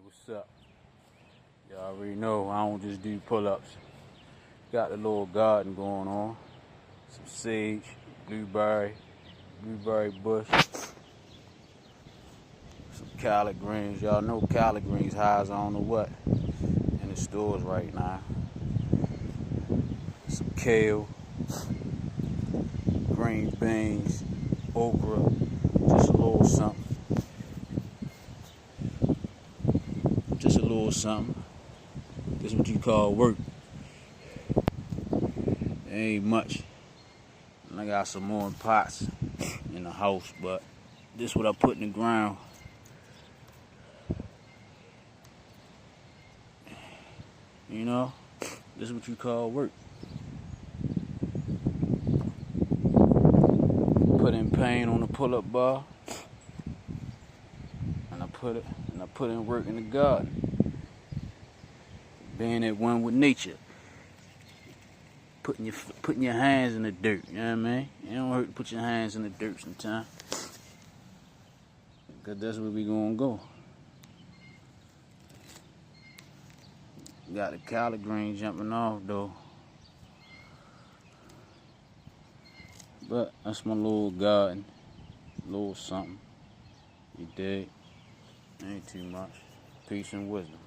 What's up? Y'all already know I don't just do pull-ups. Got the little garden going on. Some sage, blueberry bush, some collard greens. Y'all know collard greens high as I don't know what in the stores right now. Some kale, green beans, okra, just a little something. Just a little something. This is what you call work. It ain't much. And I got some more pots in the house, but this is what I put in the ground. You know, this is what you call work. Put in paint on the pull-up bar, and I put in work in the garden. Being at one with nature. Putting your hands in the dirt, you know what I mean? It don't hurt to put your hands in the dirt sometimes. Cause that's where we gonna go. Got the collard greens jumping off though. But that's my little garden. Little something. You dig? Ain't too much. Peace and wisdom.